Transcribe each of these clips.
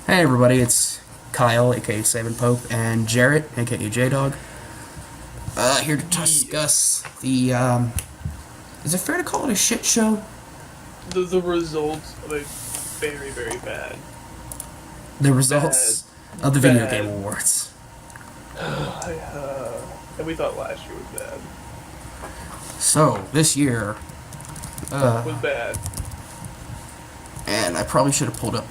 Hey everybody, it's Kyle, aka SalmonPope, and Jarrett, aka JDog, here to Yeah, discuss the, is it fair to call it a shit show? the results of a very very The bad results of the Video Game bad. Awards. And we thought last year was bad. So, this year, Was bad. and I probably should have pulled up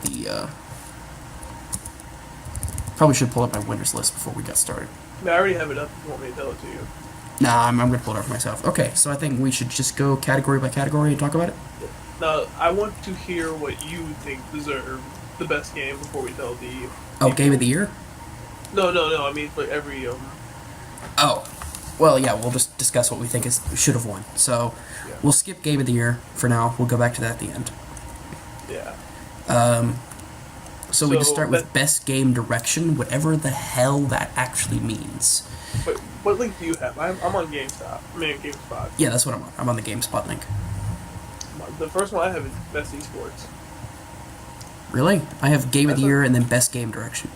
probably should pull up my winners list before we got started. I mean, I already have it up. If you want me to tell it to you? Nah, I'm gonna pull it up for myself. Okay, so I think we should just go category by category and talk about it. Now, I want to hear what you think deserved the best game before we tell the Oh, Game of people. the Year? No. I mean, for every Oh, well, yeah, we'll just discuss what we think is should have won. So, yeah, we'll skip Game of the Year for now. We'll go back to that at the end. yeah. Um, so we just So start with Best Game Direction, whatever the hell that actually means. but what link do you have? I'm on GameStop. I mean, GameSpot. Yeah, that's what I'm on. I'm on the GameSpot link. The first one I have is Best Esports. Really? I have Game of That's the a, Year and then Best Game Direction.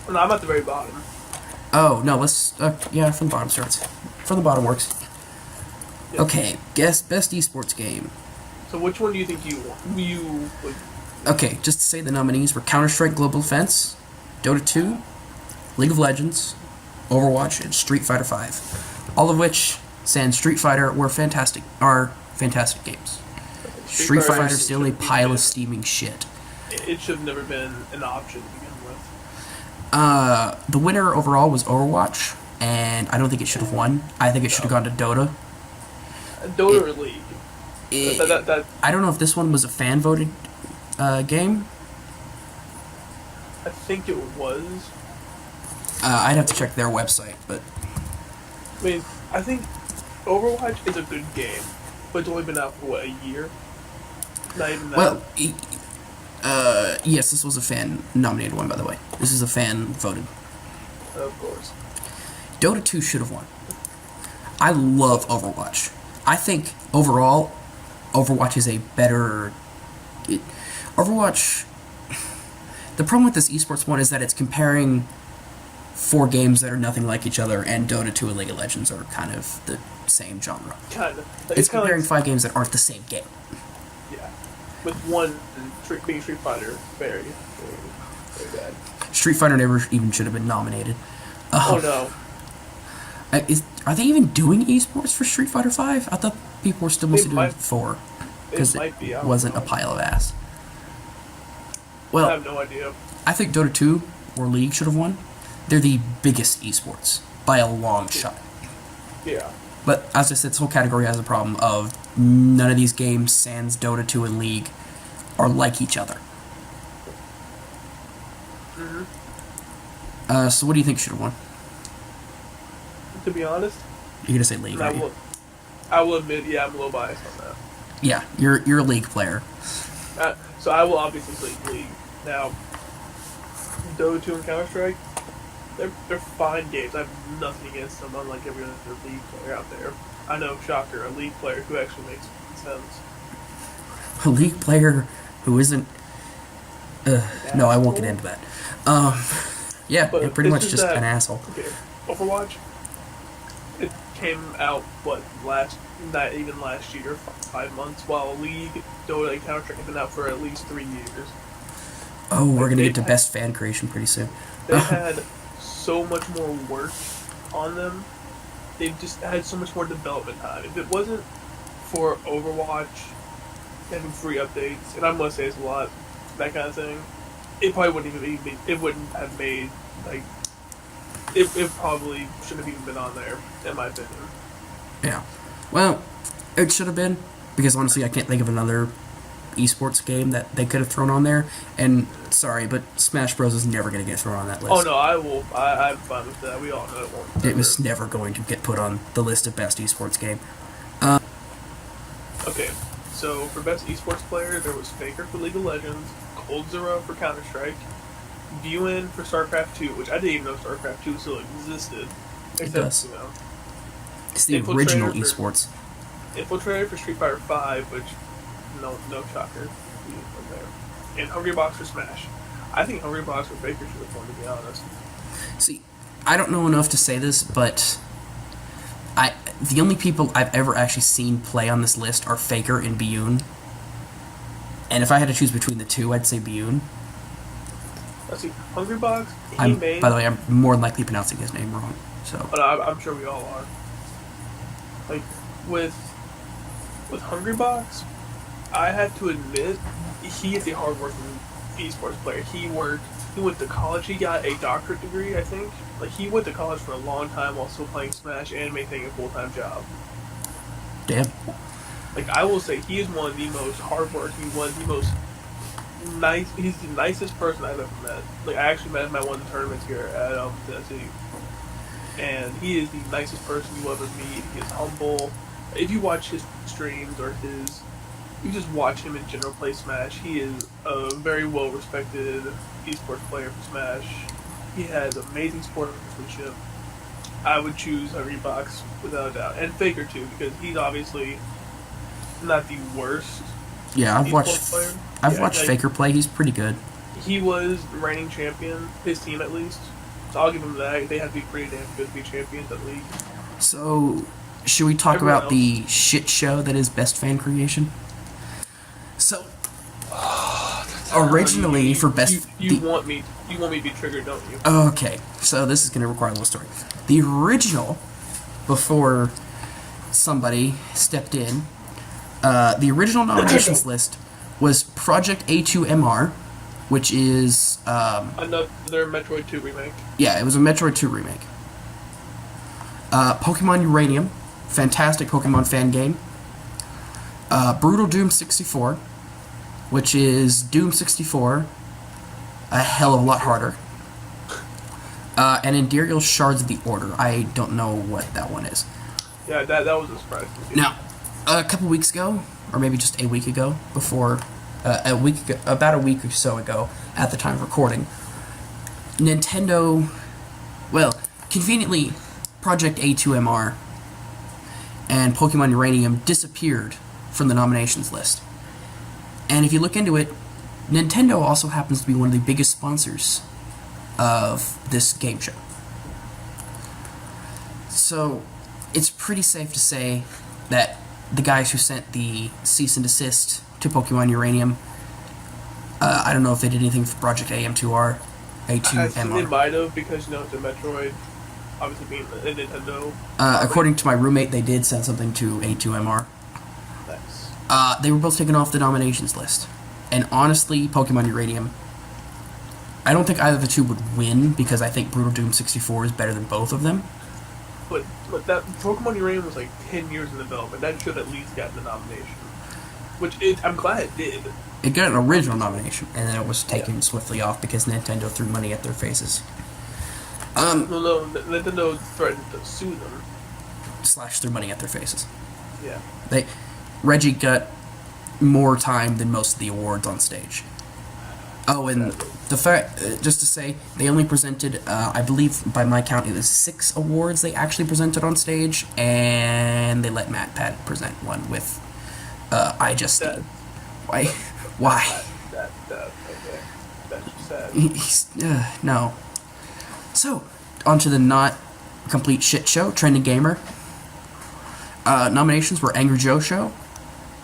no, I'm at the very bottom. Oh, no, let's, yeah, from the bottom starts. From the bottom works. Yeah. Okay, guess Best Esports Game. So which one do you think you would? Okay, just to say the nominees were Counter-Strike Global Offense, Dota 2, League of Legends, Overwatch, and Street Fighter V. All of which, sans Street Fighter, are fantastic games. Street Fighter is still a pile of steaming shit. It should have never been an option to begin with. The winner overall was Overwatch, and I don't think it should have won. I think it should have gone to Dota. Dota It- or League. It- That I don't know if this one was a fan voted game. I think it was. I'd have to check their website, but I mean, I think Overwatch is a good game, but it's only been out for what, a year? Not even that. well, yes, this was a fan nominated one, by the way. This is a fan voted. Of course. Dota 2 should have won. I love Overwatch. I think overall, Overwatch is a better. Overwatch. The problem with this esports one is that it's comparing four games that are nothing like each other, and Dota 2 and League of Legends are kind of the same genre. Kind of. It's kind comparing of five games that aren't the same game. yeah. With one being Street Fighter, very bad. Street Fighter never even should have been nominated. Oh no. Are they even doing esports for Street Fighter 5? I thought people were still mostly doing might- 4 It because might be. I it don't wasn't know. a pile of ass. I Well, have no idea. I think Dota 2 or League should have won. They're the biggest esports by a long shot. Yeah. But as I said, this whole category has a problem of none of these games, sans Dota 2 and League, are like each other. So what do you think should have won? To be honest, You're gonna say League, and I right? will. I will admit, yeah, I'm a little biased on that. Yeah, you're a League player. So I will obviously say League. Now, Dota 2 and Counter Strike, they're fine games. I have nothing against them, unlike every other League player out there. I know, shocker, a League player who actually makes sense. A League player who isn't. No, I won't get into that. Yeah, But you're pretty it's much just that- an asshole. Okay, Overwatch. It came out not even last year, 5 months. While League, Dota, and Counter Strike have been out for at least 3 years. Oh, we're gonna they get to had- best fan creation pretty soon. They had so much more work on them. They've just had so much more development time. If it wasn't for Overwatch having free updates, and I'm gonna say it's a lot, that kind of thing, it probably wouldn't even be. It wouldn't have made like. It probably shouldn't have even been on there, in my opinion. Yeah. Well, it should have been, because honestly, I can't think of another esports game that they could have thrown on there. And sorry, but Smash Bros is never gonna get thrown on that list. Oh no, I will. I'm fine with that. We all know it won't. It was never going to get put on the list of best esports game. Okay, so for best esports player, there was Faker for League of Legends, Cold Zero for Counter Strike, Buin for StarCraft 2, which I didn't even know StarCraft 2 still existed. It does. You know, It's the Infiltrator original for- esports. Infiltrator for Street Fighter 5, which no shocker, he was there, and Hungry Box for Smash. I think Hungry Box or Faker should have won, to be honest. See, I don't know enough to say this, but the only people I've ever actually seen play on this list are Faker and Biyun. And if I had to choose between the two, I'd say Biyun. Let's see, Hungry Box. By the way, I'm more than likely pronouncing his name wrong. So, but I'm sure we all are. Like with Hungry Box, I have to admit he is a hardworking esports player. He went to college. He got a doctorate degree, I think. Like he went to college for a long time while still playing Smash and making a full-time job. damn. Like I will say, he is one of the most hardworking, one of the most nice. He's the nicest person I've ever met. Like I actually met him at one of the tournaments here at Tennessee, and he is the nicest person you will ever meet. He is humble. If you watch his streams or you just watch him in general play Smash, he is a very well respected esports player for Smash. He has amazing sportsmanship. I would choose Hungry Box without a doubt, and Faker too, because he's obviously not the worst. Yeah, I've watched like, Faker play. He's pretty good. He was reigning champion, his team at least. So I'll give him that. They have to be pretty damn good to be champions at league. So, should we talk about the shit show that is best fan creation? So, originally for best, you want me to be triggered, don't you? Okay, so this is going to require a little story. The original, before somebody stepped in, the original nominations list was Project A2MR, which is another Metroid 2 remake. Yeah, it was a Metroid 2 remake. Pokemon Uranium, fantastic Pokemon fan game. Brutal Doom 64, which is Doom 64, a hell of a lot harder. And Imperial Shards of the Order. I don't know what that one is. Yeah, that was a surprise. Now, a couple weeks ago, or maybe just a week ago, about a week or so ago, at the time of recording, Nintendo, well, conveniently, Project A2MR and Pokemon Uranium disappeared from the nominations list. And if you look into it, Nintendo also happens to be one of the biggest sponsors of this game show. So, it's pretty safe to say that the guys who sent the cease and desist to Pokemon Uranium, I don't know if they did anything for Project A2MR. I think they might have, because, it's a Metroid, obviously being a Nintendo. According to my roommate, they did send something to A2MR. Nice. They were both taken off the nominations list. And honestly, Pokemon Uranium, I don't think either of the two would win, because I think Brutal Doom 64 is better than both of them. But that Pokemon Uranium was like 10 years in development. That should at least get the nomination. I'm glad it did. It got an original nomination, and then it was taken swiftly off because Nintendo threw money at their faces. No, Nintendo threatened to sue them. / threw money at their faces. Yeah. Reggie got more time than most of the awards on stage. Oh, and the fact, just to say, they only presented, I believe by my count, it was 6 awards they actually presented on stage, and they let Matt Pat present one with I Just Steam. Why? Okay. That's sad. No. So, on to the not complete shit show, Trending Gamer. Nominations were Angry Joe Show,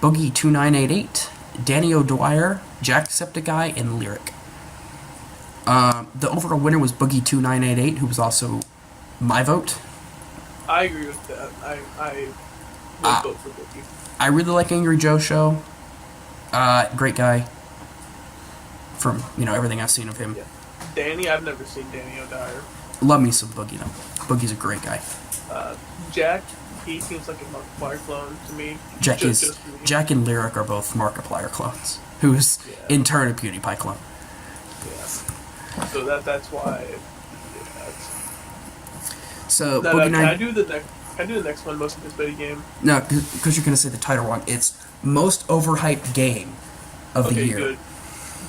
Boogie2988, Danny O'Dwyer, Jacksepticeye, and Lyric. The overall winner was Boogie2988, who was also my vote. I agree with that. I would vote for Boogie. I really like Angry Joe Show. Great guy. From, everything I've seen of him. Yeah. Danny, I've never seen Danny O'Dwyer. Love me some Boogie, though. Boogie's a great guy. Jack, he seems like a Markiplier clone to me. Jack and Lyric are both Markiplier clones, who's in turn a PewDiePie clone. Yeah. So that's why. So Boogie can I do the next one, most anticipated game? No, because you're gonna say the title wrong. It's most overhyped game of the year. Good.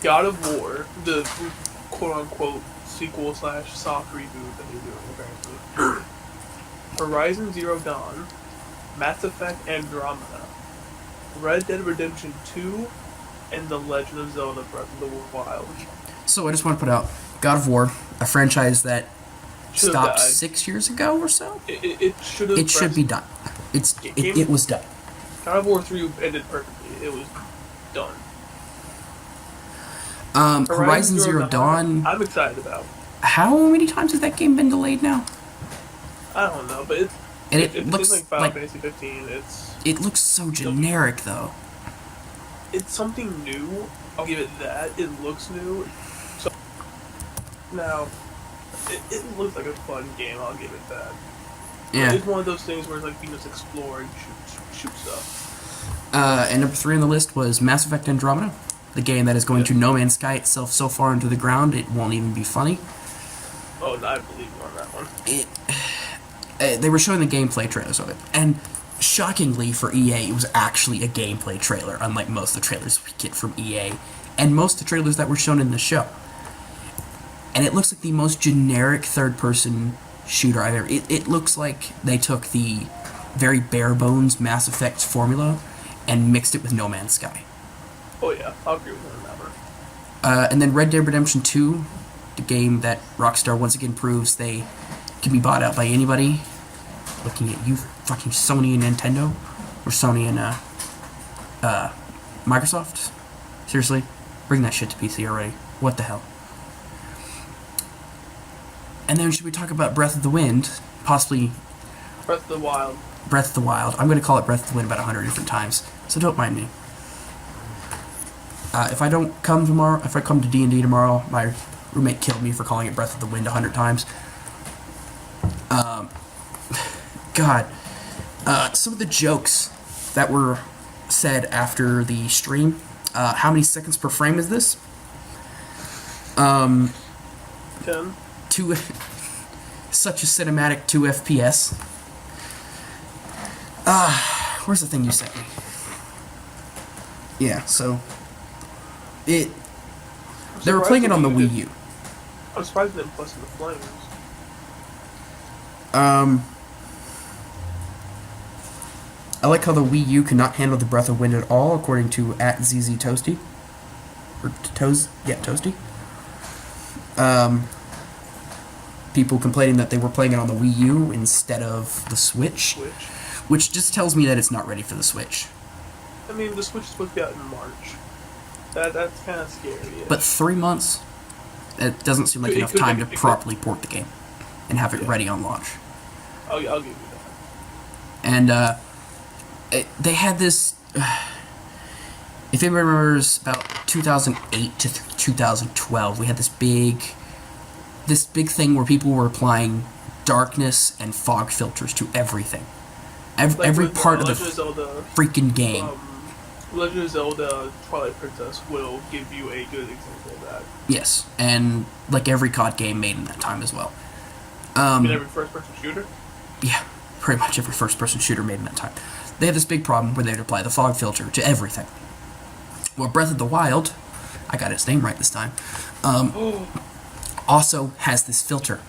God of War, the quote-unquote sequel / soft reboot that they're doing apparently. Horizon Zero Dawn, Mass Effect Andromeda, Red Dead Redemption 2, and The Legend of Zelda Breath of the Wild. So I just want to put out God of War, a franchise that Should've stopped died. 6 years ago or so. It should have. It should be done. It was done. God of War 3 ended perfectly. It was done. Horizon Zero Dawn. I'm excited about. How many times has that game been delayed now? I don't know, but It looks like Final like Fantasy 15. it looks so generic though. It's something new. I'll give it that. It looks new. So now, it looks like a fun game. I'll give it that. Yeah. It's one of those things where it's like you just explore and shoot stuff. And number 3 on the list was Mass Effect Andromeda, the game that is going to No Man's Sky itself so far into the ground it won't even be funny. Oh, no, I believe you on that one. They were showing the gameplay trailers of it, and shockingly for EA, it was actually a gameplay trailer, unlike most of the trailers we get from EA, and most of the trailers that were shown in the show. And it looks like the most generic third-person shooter I've ever. It looks like they took the very bare-bones Mass Effect formula and mixed it with No Man's Sky. Oh yeah, I'll agree with you on that one. And then Red Dead Redemption 2, the game that Rockstar once again proves they can be bought out by anybody. Looking at you, fucking Sony and Nintendo, or Sony and Microsoft. Seriously, bring that shit to PC already. What the hell? And then should we talk about Breath of the Wind? Possibly Breath of the Wild. Breath of the Wild. I'm going to call it Breath of the Wind about 100 different times, so don't mind me. If I don't come tomorrow, if I come to D&D tomorrow, my roommate killed me for calling it Breath of the Wind 100 times. God. Some of the jokes that were said after the stream. How many seconds per frame is this? 10. Such a cinematic 2 FPS. Where's the thing you sent me? Yeah, so they were playing it on the Wii U. I'm surprised they didn't plus in the flames. I like how the Wii U cannot handle the Breath of Wind at all, according to @ZZToasty. Or Toasty. People complaining that they were playing it on the Wii U instead of the Switch. Which just tells me that it's not ready for the Switch. I mean, the Switch is supposed to be out in March. That's kind of scary. Yeah. But 3 months? It doesn't seem like enough time to properly port the game and have it ready on launch. I'll give you that. And they had this. If anybody remembers, about 2008 to 2012, we had this big thing where people were applying darkness and fog filters to everything. Every part of the freaking game. Legend of Zelda Twilight Princess will give you a good example of that. Yes, and like every COD game made in that time as well. In every first-person shooter? Yeah, pretty much every first-person shooter made in that time. They had this big problem where they'd apply the fog filter to everything. Well, Breath of the Wild, I got its name right this time, also has this filter.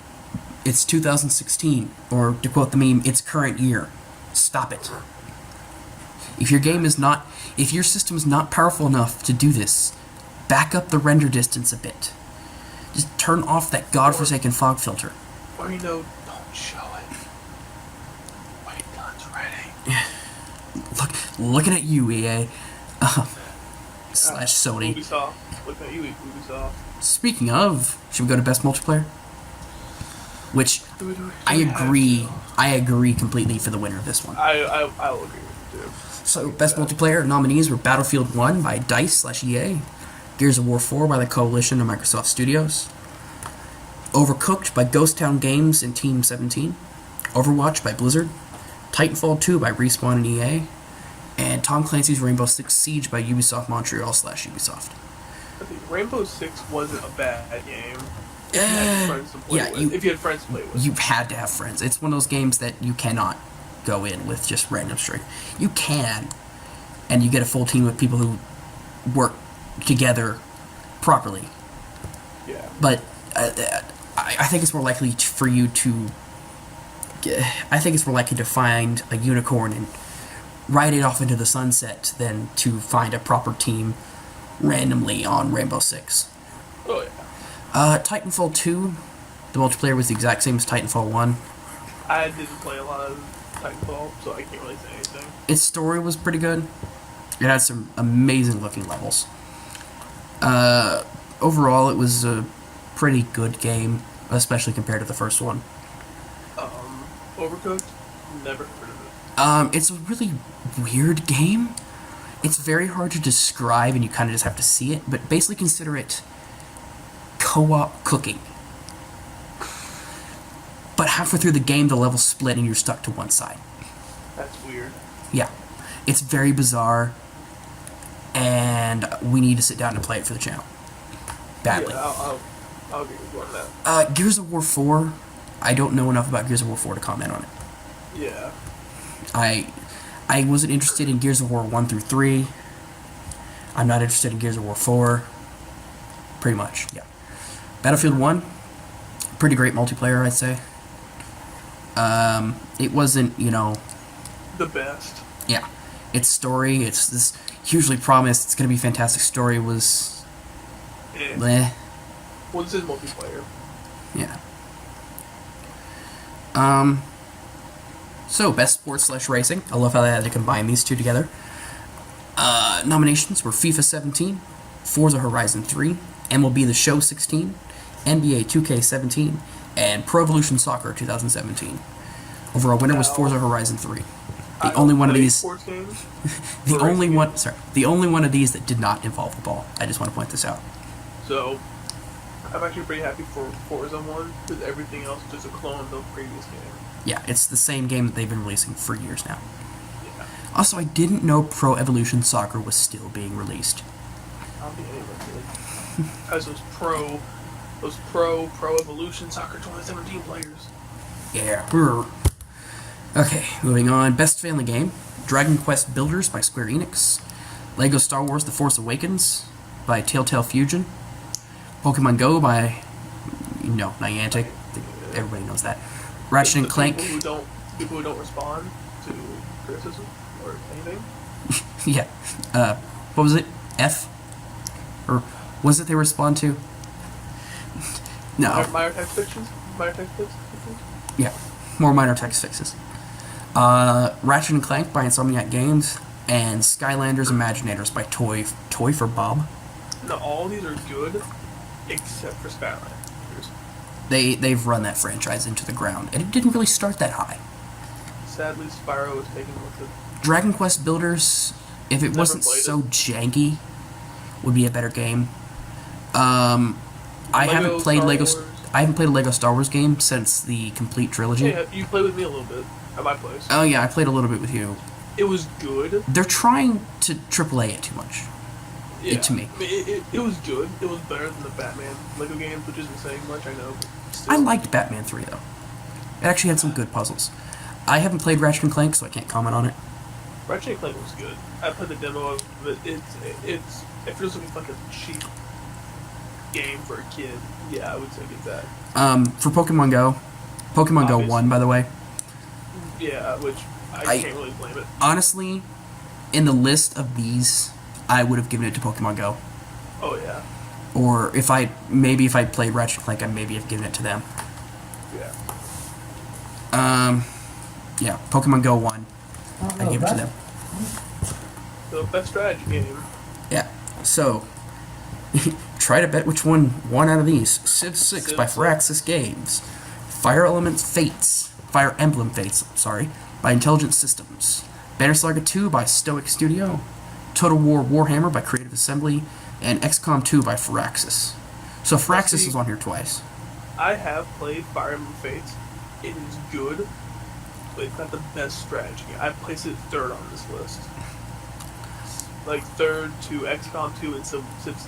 It's 2016, or to quote the meme, it's current year. Stop it. If your system is not powerful enough to do this, back up the render distance a bit. Just turn off that godforsaken fog filter. Or don't show it. Wait till it's ready. Looking at you, EA. Slash Sony. Ubisoft. Looking at you, Ubisoft. Speaking of, should we go to best multiplayer? Which I agree completely for the winner of this one. I'll agree with you too. So, best multiplayer nominees were Battlefield 1 by DICE/EA, Gears of War 4 by the Coalition of Microsoft Studios, Overcooked by Ghost Town Games and Team 17, Overwatch by Blizzard, Titanfall 2 by Respawn and EA, and Tom Clancy's Rainbow Six Siege by Ubisoft Montreal/Ubisoft. I think Rainbow Six wasn't a bad game. If you had friends to play with. You had to have friends. It's one of those games that you cannot go in with just random strength. You can, and you get a full team of people who work together properly. Yeah. But I think it's more likely for you to. I think it's more likely to find a unicorn and ride it off into the sunset than to find a proper team randomly on Rainbow Six. Oh yeah. Titanfall 2, the multiplayer was the exact same as Titanfall 1. I didn't play a lot of Titanfall, so I can't really say anything. Its story was pretty good. It had some amazing looking levels. Overall, it was a pretty good game, especially compared to the first one. Overcooked? Never heard of it. It's a really weird game. It's very hard to describe, and you kind of just have to see it, but basically consider it co-op cooking. But halfway through the game, the level split and you're stuck to one side. That's weird. Yeah. It's very bizarre, and we need to sit down and play it for the channel. Badly. Yeah, I'll agree with you on that. Gears of War 4, I don't know enough about Gears of War 4 to comment on it. Yeah. I wasn't interested in Gears of War 1 through 3. I'm not interested in Gears of War 4. Pretty much, yeah. Battlefield 1, pretty great multiplayer, I'd say. It wasn't, The best. yeah. Its story, it's this hugely promised, it's going to be a fantastic story, was... bleh. Well, this is multiplayer. Yeah. So, best sports / racing. I love how they had to combine these two together. Nominations were FIFA 17, Forza Horizon 3, MLB The Show 16, NBA 2K17, and Pro Evolution Soccer 2017. Overall winner was Forza Horizon 3. The only one of these. Sports games. The only one. Sorry, the only one of these that did not involve the ball. I just want to point this out. So, I'm actually pretty happy for Forza 1 because everything else is just a clone of the previous game. Yeah, it's the same game that they've been releasing for years now. Yeah. Also, I didn't know Pro Evolution Soccer was still being released. I don't think anyone did. As those Pro Evolution Soccer 2017 players. Yeah. Brr. Okay, moving on. Best family game: Dragon Quest Builders by Square Enix, Lego Star Wars: The Force Awakens by Telltale Fusion, Pokemon Go by Niantic. Everybody knows that. Ratchet and Clank. People who don't respond to criticism or anything. Yeah. What was it? F? Or was it they respond to? No. Minor text fixes? Minor text fixes? Yeah. More minor text fixes. Ratchet and Clank by Insomniac Games, and Skylanders Imaginators by Toy for Bob. No, all these are good, except for Skylanders. They've run that franchise into the ground, and it didn't really start that high. Sadly, Spyro was taken with it. Dragon Quest Builders, if it wasn't so janky, would be a better game. I haven't played a Lego Star Wars game since the complete trilogy. Yeah, you played with me a little bit at my place. Oh yeah, I played a little bit with you. It was good. They're trying to AAA it too much. Yeah, to me. I mean, it was good. It was better than the Batman Lego games, which isn't saying much, I know. But still. I liked Batman 3 though. It actually had some good puzzles. I haven't played Ratchet and Clank, so I can't comment on it. Ratchet and Clank was good. I played the demo of it. It feels like a cheap game for a kid. Yeah, I would say get that. For Pokemon Go Obviously. won, by the way. Yeah, which I can't really blame it. Honestly, in the list of these, I would have given it to Pokemon Go. Oh yeah. Or if I played Ratchet and Clank, I maybe have given it to them. Yeah. Yeah, Pokemon Go won. I gave it to them. The best strategy game. Yeah. So, try to bet which one won out of these. Civ 6 by Firaxis Games. Fire Emblem Fates, by Intelligent Systems. Banner Saga 2 by Stoic Studio. Total War Warhammer by Creative Assembly. And XCOM 2 by Firaxis. So Firaxis is on here twice. I have played Fire Emblem Fates. It is good, but it's not the best strategy. I placed it third on this list. Like third to XCOM 2 and Civ 6.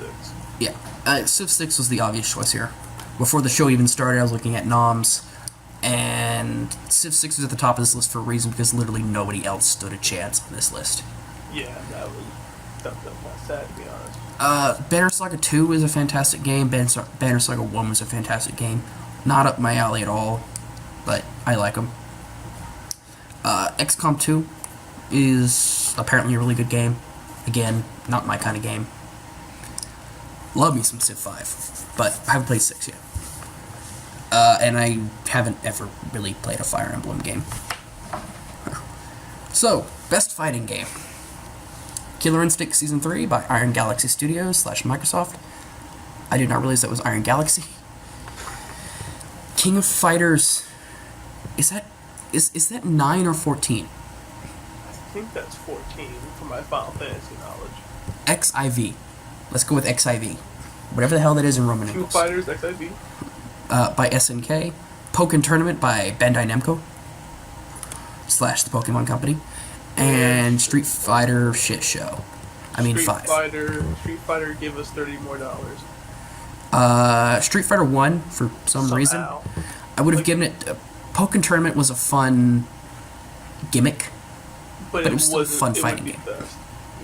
Yeah, Civ 6 was the obvious choice here. Before the show even started, I was looking at noms, and Civ 6 was at the top of this list for a reason, because literally nobody else stood a chance on this list. Yeah, that was kind of sad, to be honest. Banner Saga 2 is a fantastic game. Banner Saga 1 was a fantastic game. Not up my alley at all, but I like them. XCOM 2 is apparently a really good game. Again, not my kind of game. Love me some Civ 5, but I haven't played 6 yet. And I haven't ever really played a Fire Emblem game. So, best fighting game. Killer Instinct Season 3 by Iron Galaxy Studios / Microsoft. I did not realize that was Iron Galaxy. King of Fighters. Is that 9 or 14? I think that's 14 from my Final Fantasy knowledge. XIV. Let's go with XIV. Whatever the hell that is in Roman King of numerals. Fighters XIV. By SNK. Pokken Tournament by Bandai Namco / the Pokemon Company. And Street Fighter Shit Show. Street 5. Street Fighter give us $30 more. Street Fighter 1, for some reason. I would have given it... Pokken Tournament was a fun gimmick, but it was still a fun fighting game.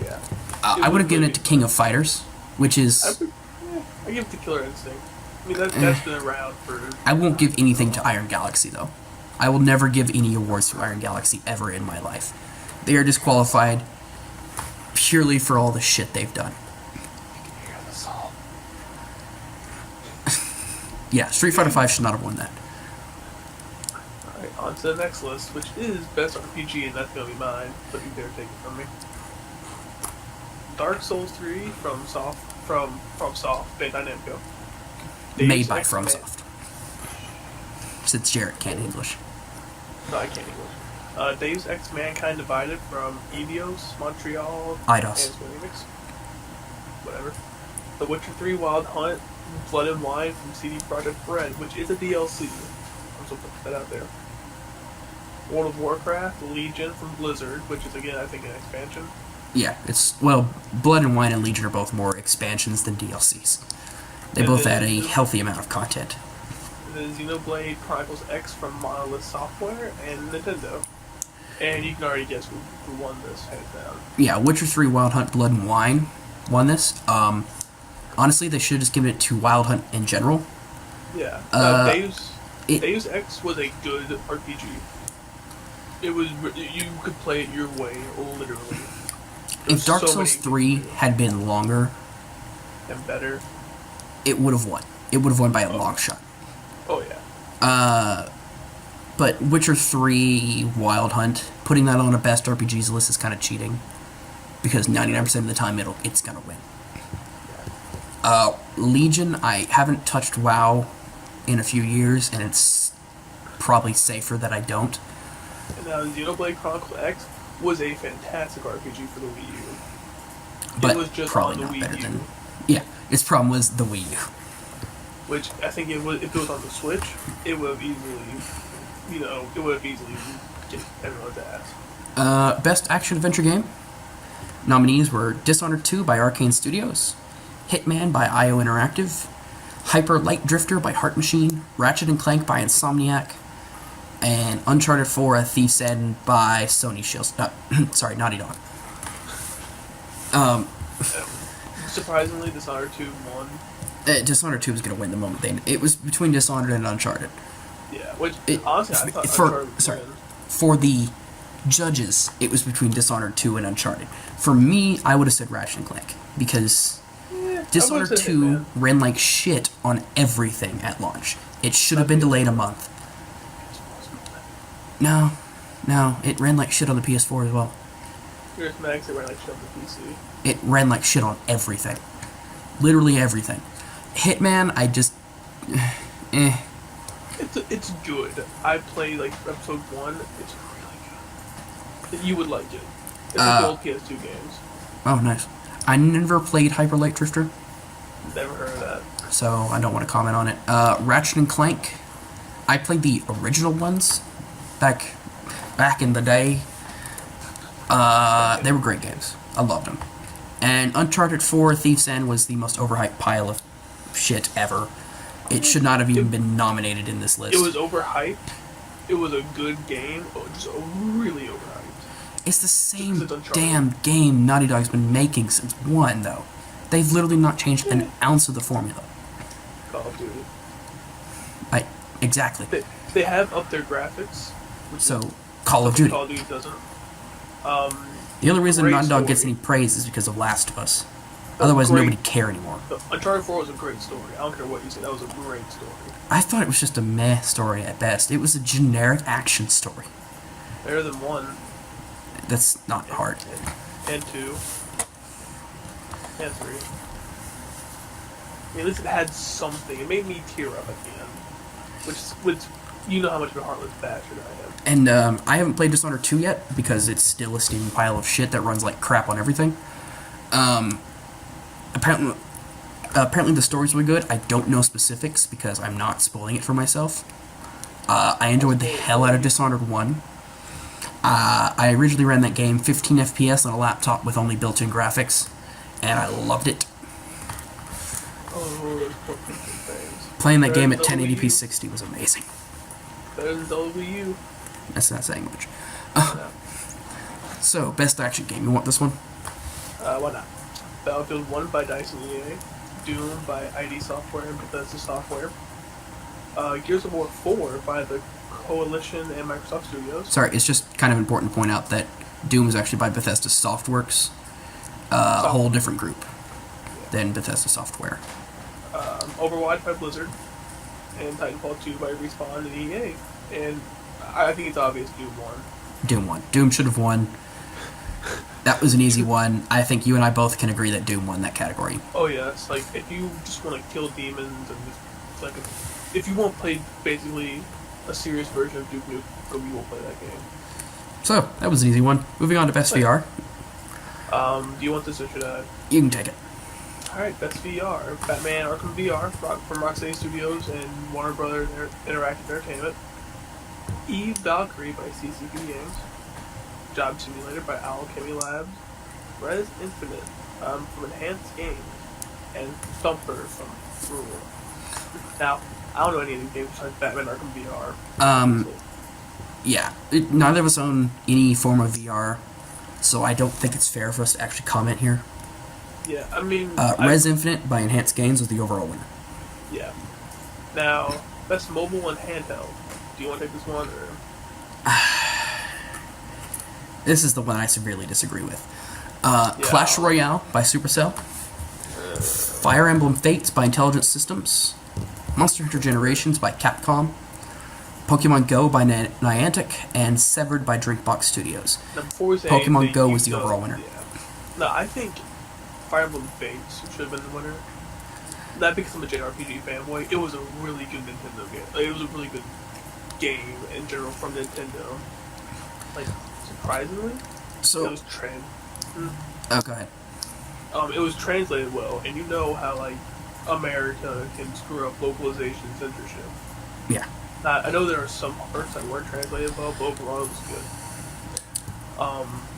Yeah. I would have given it to King of Fighters, which is... I give it to Killer Instinct. I mean, that's been around for... I won't give anything to Iron Galaxy, though. I will never give any awards to Iron Galaxy ever in my life. They are disqualified purely for all the shit they've done. Yeah, Street Fighter V should not have won that. Alright, on to the next list, which is Best RPG, and that's going to be mine, but you dare take it from me. Dark Souls 3 from Soft, Bandai Namco. Made by FromSoft. Since Jarrett can't English. No, I can't English. Deus Ex Mankind Divided from Eidos, Montreal, Eidos. and Square Enix. Whatever. The Witcher 3 Wild Hunt, Blood and Wine from CD Projekt Red, which is a DLC. I'm just gonna put that out there. World of Warcraft, Legion from Blizzard, which is again, I think, an expansion. Yeah, Blood and Wine and Legion are both more expansions than DLCs. They both add a healthy amount of content. The Xenoblade Chronicles X from Monolith Software and Nintendo. And you can already guess who won this, hands down. Yeah, Witcher 3 Wild Hunt Blood and Wine won this. Honestly, they should have just given it to Wild Hunt in general. Yeah. Deus Ex was a good RPG. It was... You could play it your way, literally. If Dark Souls 3 had been longer... and better... it would have won. It would have won by a long shot. Oh, yeah. But Witcher 3 Wild Hunt, putting that on a best RPGs list is kind of cheating. Because 99% of the time it's going to win. Legion, I haven't touched WoW in a few years, and it's probably safer that I don't. And Xenoblade Chronicles X was a fantastic RPG for the Wii U. But it was just probably on the not Wii better U. than... Yeah, its problem was the Wii U. Which I think if it was on the Switch, it would have easily, kicked everyone's ass. Best action-adventure game? Nominees were Dishonored 2 by Arcane Studios, Hitman by IO Interactive, Hyper Light Drifter by Heart Machine, Ratchet & Clank by Insomniac, and Uncharted 4: A Thief's End by Naughty Dog. Surprisingly, Dishonored 2 won. Dishonored 2 was going to win the moment it was between Dishonored and Uncharted. Yeah, which honestly I thought Uncharted would win. For the judges, it was between Dishonored 2 and Uncharted. For me, I would have said Ratchet & Clank, because Dishonored 2 ran like shit on everything at launch. It should have been delayed a month. No, it ran like shit on the PS4 as well. Here's Max, it ran like shit on the PC. It ran like shit on everything. Literally everything. Hitman, I just... It's good. I played like episode 1. It's really good. You would like it. It's like the old PS2 games. Oh, nice. I never played Hyper Light Drifter. Never heard of that. So I don't want to comment on it. Ratchet & Clank. I played the original ones back in the day. They were great games. I loved them. And Uncharted 4: Thief's End was the most overhyped pile of shit ever. It should not have even been nominated in this list. It was overhyped. It was a good game, but just really overhyped. It's the same damn game Naughty Dog's been making since 1, though. They've literally not changed an ounce of the formula. Call of Duty. Exactly. They have upped their graphics. So, Call of Duty. Call of Duty doesn't. The only reason Naughty Dog story. gets any praise is because of Last of Us. Otherwise, great. nobody cared anymore. Uncharted 4 was a great story. I don't care what you say. That was a great story. I thought it was just a meh story at best. It was a generic action story. Better than 1. That's not hard. And 2. And 3. At least it had something. It made me tear up at the end. Which you know how much of a heartless bastard I am. And I haven't played Dishonored 2 yet because it's still a steaming pile of shit that runs like crap on everything. Apparently the story's really good. I don't know specifics because I'm not spoiling it for myself. I enjoyed the hell out of Dishonored 1. I originally ran that game 15 FPS on a laptop with only built-in graphics, and I loved it. Oh, those poor fucking things. Playing that game at 1080p 60 was amazing. Better than W. That's not saying much. No. So, best action game. You want this one? Why not? Battlefield 1 by DICE and EA. Doom by ID Software and Bethesda Software. Gears of War 4 by the Coalition and Microsoft Studios. Sorry, it's just kind of important to point out that Doom is actually by Bethesda Softworks, a whole different group than Bethesda Software. Overwatch by Blizzard. And Titanfall 2 by Respawn and EA. And I think it's obvious Doom won. Doom won. Doom should have won. That was an easy one. I think you and I both can agree that Doom won that category. Oh yeah, it's like if you just want to kill demons and just, like if you want to play basically a serious version of Duke Nukem, you will play that game. So, that was an easy one. Moving on to best VR. Do you want this or should I? You can take it. Alright, best VR. Batman Arkham VR from Rocksteady Studios and Warner Brothers Interactive Entertainment. Eve Valkyrie by CCP Games. Job Simulator by Alchemy Labs. Res Infinite from Enhanced Games. And Thumper from Rule. Now, I don't know any of these games besides Batman Arkham VR. Yeah, neither of us own any form of VR, so I don't think it's fair for us to actually comment here. Yeah, I mean... Res Infinite by Enhanced Games was the overall winner. Yeah. Now, best mobile and handheld. Do you want to take this one, or...? This is the one I severely disagree with. Clash Royale by Supercell. Fire Emblem Fates by Intelligent Systems. Monster Hunter Generations by Capcom. Pokemon Go by Niantic. And Severed by Drinkbox Studios. Now, before we say Pokemon anything, Go was the overall winner. Yeah. No, I think Fire Emblem Fates should have been the winner. Not because I'm a JRPG fanboy. It was a really good Nintendo game. Like, it was a really good game in general from Nintendo. Like, surprisingly, So, it was oh, go ahead. it was translated well, and you know how like America can screw up localization censorship. Yeah. I know there are some parts that weren't translated well, but overall it was good.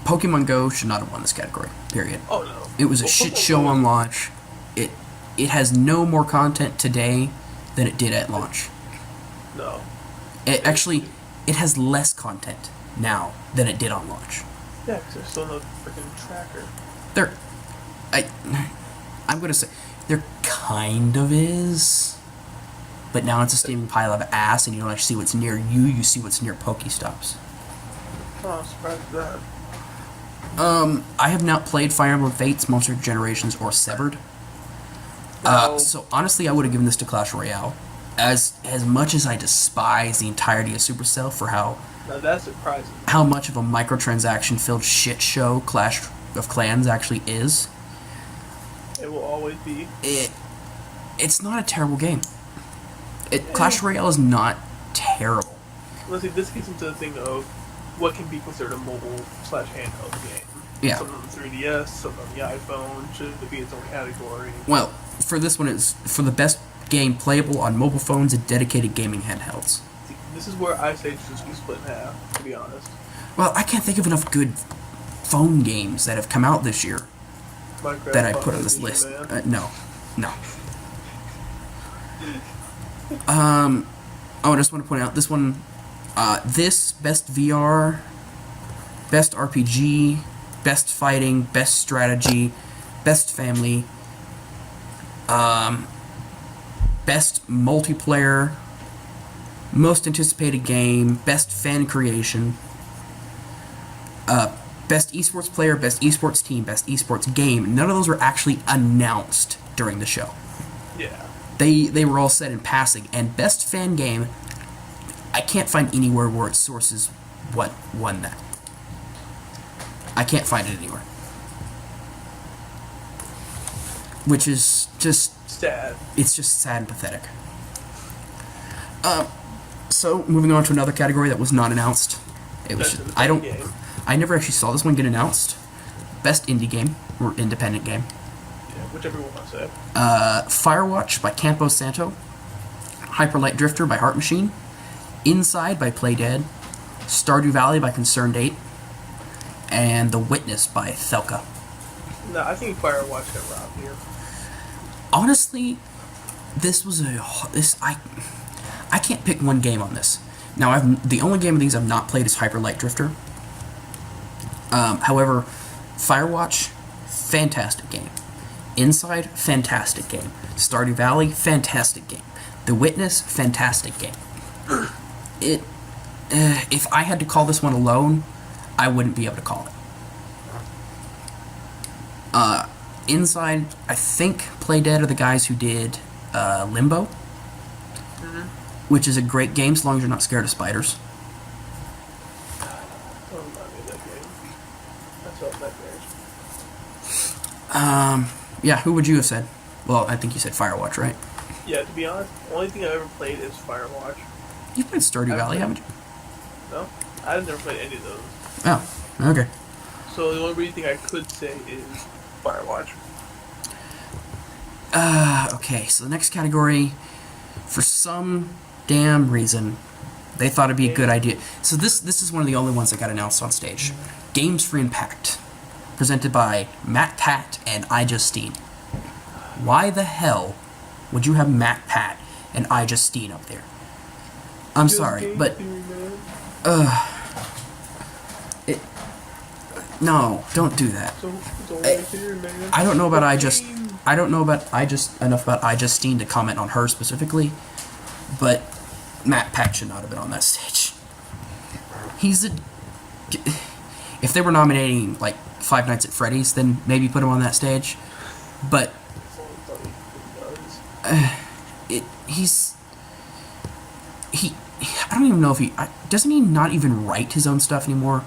Pokemon Go should not have won this category. Period. Oh no. It was a Well, shit Pokemon show Go- on launch. It has no more content today than it did at launch. No. It has less content now than it did on launch. Yeah, because there's still no freaking tracker. I'm gonna say there kind of is, but now it's a steaming pile of ass, and you don't actually see what's near you. You see what's near Pokestops. Oh, I'm surprised at that. I have not played Fire Emblem Fates, Monster Hunter Generations, or Severed. No. So honestly, I would have given this to Clash Royale. As much as I despise the entirety of Supercell for Now that's surprising. how much of a microtransaction-filled shit show Clash of Clans actually is, It will always be. it's not a terrible game. Clash Royale is not terrible. Let's see, this gets into the thing of what can be considered a mobile/handheld game. Yeah. Some on the 3DS, some on the iPhone. Should it be its own category? Well, for this one, it's for the best game playable on mobile phones and dedicated gaming handhelds. See, this is where I say it should be split in half, to be honest. Well, I can't think of enough good phone games that have come out this year Minecraft that I put on this Edition, list. man. No. I just want to point out this one. This best VR, best RPG, best fighting, best strategy, best family, best multiplayer, most anticipated game, best fan creation, Best esports player, best esports team, best esports game. None of those were actually announced during the show. Yeah. They were all said in passing. And best fan game, I can't find anywhere where it sources what won that. I can't find it anywhere. Which is just sad. It's just sad and pathetic. So moving on to another category that was not announced. It was just, I never actually saw this one get announced. Best indie game or independent game. Yeah, whichever one I said. Firewatch by Campo Santo. Hyper Light Drifter by Heart Machine. Inside by Playdead. Stardew Valley by Concerned 8. And The Witness by Thelka. No, I think Firewatch got robbed here. Honestly, I can't pick one game on this. Now, the only game of these I've not played is Hyper Light Drifter. However, Firewatch, fantastic game. Inside, fantastic game. Stardew Valley, fantastic game. The Witness, fantastic game. If I had to call this one alone, I wouldn't be able to call it. Inside, I think Playdead are the guys who did Limbo, which is a great game so long as you're not scared of spiders. Yeah, who would you have said? Well, I think you said Firewatch, right? Yeah, to be honest, the only thing I've ever played is Firewatch. You've played Stardew Valley, haven't you? No, I've never played any of those. Oh, okay. So the only really thing I could say is Firewatch. Okay, so the next category, for some damn reason, they thought it'd be a good idea. So this is one of the only ones that got announced on stage. Games for Impact, presented by Matt Pat and iJustine. Why the hell would you have Matt Pat and iJustine up there? I'm sorry, but no, don't do that. I don't know about enough about iJustine to comment on her specifically, but Matt Pat should not have been on that stage. If they were nominating like Five Nights at Freddy's, then maybe put him on that stage. But I don't even know if doesn't he not even write his own stuff anymore?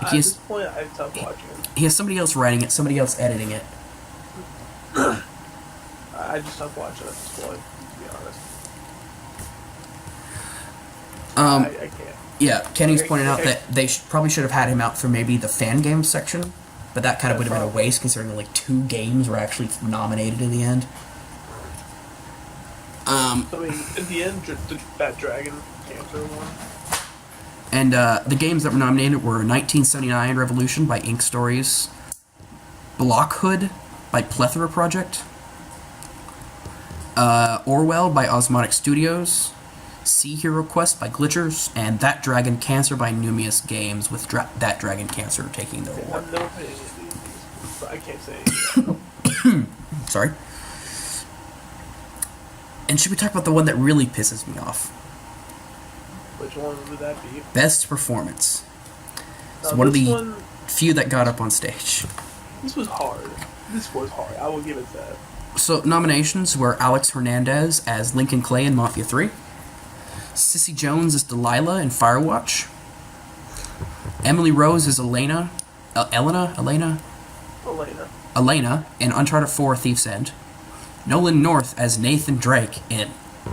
At this point, I stopped watching it. He has somebody else writing it, somebody else editing it. I just stopped watching at this point, to be honest. I can't. Yeah, Kenny's pointed out that they probably should have had him out for maybe the fan game section, but that kind of would have been a waste considering only 2 games were actually nominated in the end. I mean, in the end, that Dragon Cancer one. And the games that were nominated were 1979 Revolution by Ink Stories, Blockhood by Plethora Project, Orwell by Osmotic Studios, Sea Hero Quest by Glitchers, and That Dragon Cancer by Numius Games, with That Dragon Cancer taking the award. I've never played any of these, so I can't say anything. Sorry. And should we talk about the one that really pisses me off? Which one would that be? Best Performance. It's one of the few that got up on stage. This was hard. I will give it that. So, nominations were Alex Hernandez as Lincoln Clay in Mafia 3, Sissy Jones as Delilah in Firewatch, Emily Rose as Elena in Uncharted 4 Thief's End, Nolan North as Nathan Drake in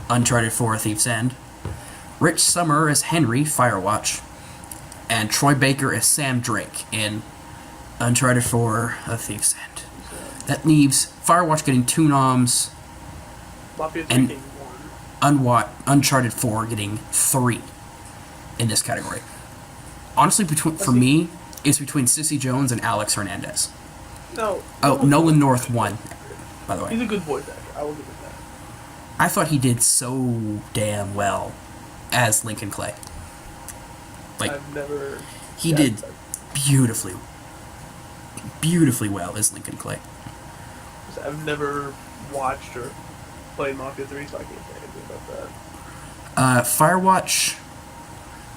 Uncharted 4 Thief's End, Rich Summer as Henry, Firewatch, and Troy Baker as Sam Drake in Uncharted 4 A Thief's End. That leaves Firewatch getting 2 noms, and Uncharted 4 getting 3 in this category. Honestly, for me, it's between Sissy Jones and Alex Hernandez. Nolan North won, by the way. He's a good voice actor. I will give it that. I thought he did so damn well as Lincoln Clay. He did beautifully well as Lincoln Clay. I've never watched or played Mafia 3, so I can't say anything about that. Firewatch,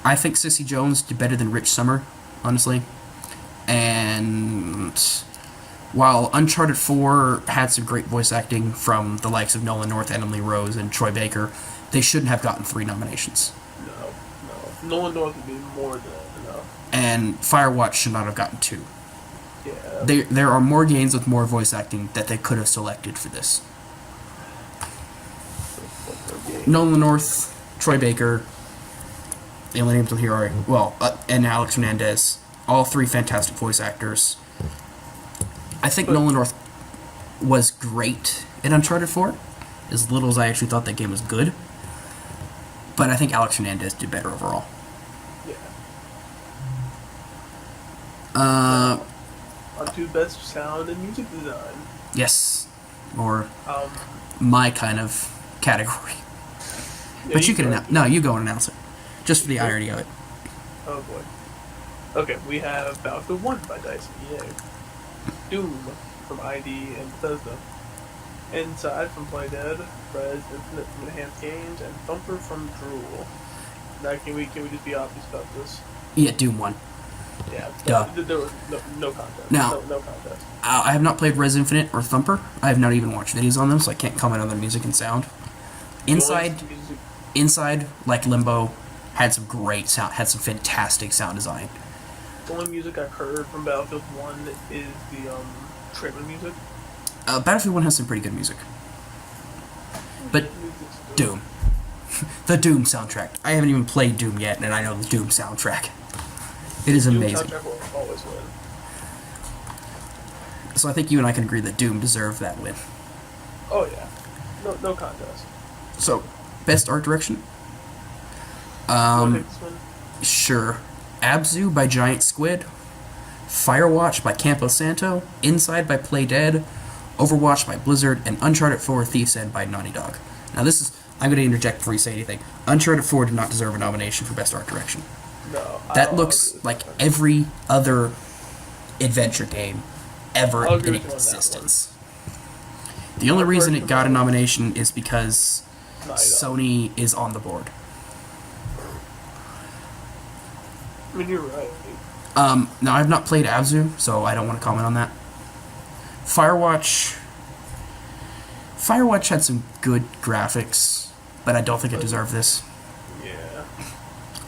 I think Sissy Jones did better than Rich Summer, honestly. And while Uncharted 4 had some great voice acting from the likes of Nolan North, Emily Rose, and Troy Baker, they shouldn't have gotten 3 nominations. No. Nolan North would be more than enough. And Firewatch should not have gotten 2. Yeah. There are more games with more voice acting that they could have selected for this. Nolan North, Troy Baker, the only names on here are, and Alex Hernandez. All 3 fantastic voice actors. I think Nolan North was great in Uncharted 4, as little as I actually thought that game was good. But I think Alex Hernandez did better overall. Yeah. On to best sound and music design. Yes. Or my kind of category. Yeah, But you can announce. No, you go and announce it. Just for the irony of it. Oh boy. Okay, we have Battlefield 1 by Dyson EA. Doom from ID and Bethesda. Inside from Playdead. Rez Infinite from Enhanced Games. And Thumper from Drool. Now can we just be obvious about this? Yeah, Doom 1. Yeah. Duh. There was no contest. Now, no contest. I have not played Rez Infinite or Thumper. I have not even watched videos on them, so I can't comment on their music and sound. Inside, like Limbo, had some great sound, had some fantastic sound design. The only music I've heard from Battlefield 1 is the trailer music. Battlefield 1 has some pretty good music. But Doom. The Doom soundtrack. I haven't even played Doom yet, and I know the Doom soundtrack. It is amazing. Doom soundtrack will always win. So I think you and I can agree that Doom deserved that win. Oh yeah. No contest. So, best art direction? Wanna take this one? Sure. Abzu by Giant Squid, Firewatch by Campo Santo, Inside by Playdead, Overwatch by Blizzard, and Uncharted 4 Thief's End by Naughty Dog. Now I'm going to interject before you say anything. Uncharted 4 did not deserve a nomination for best art direction. No. That looks like every other adventure game ever in existence. The only reason it got a nomination is because Sony is on the board. I mean, you're right. Now, I've not played Abzu, so I don't want to comment on that. Firewatch had some good graphics, but I don't think it deserved this. Yeah.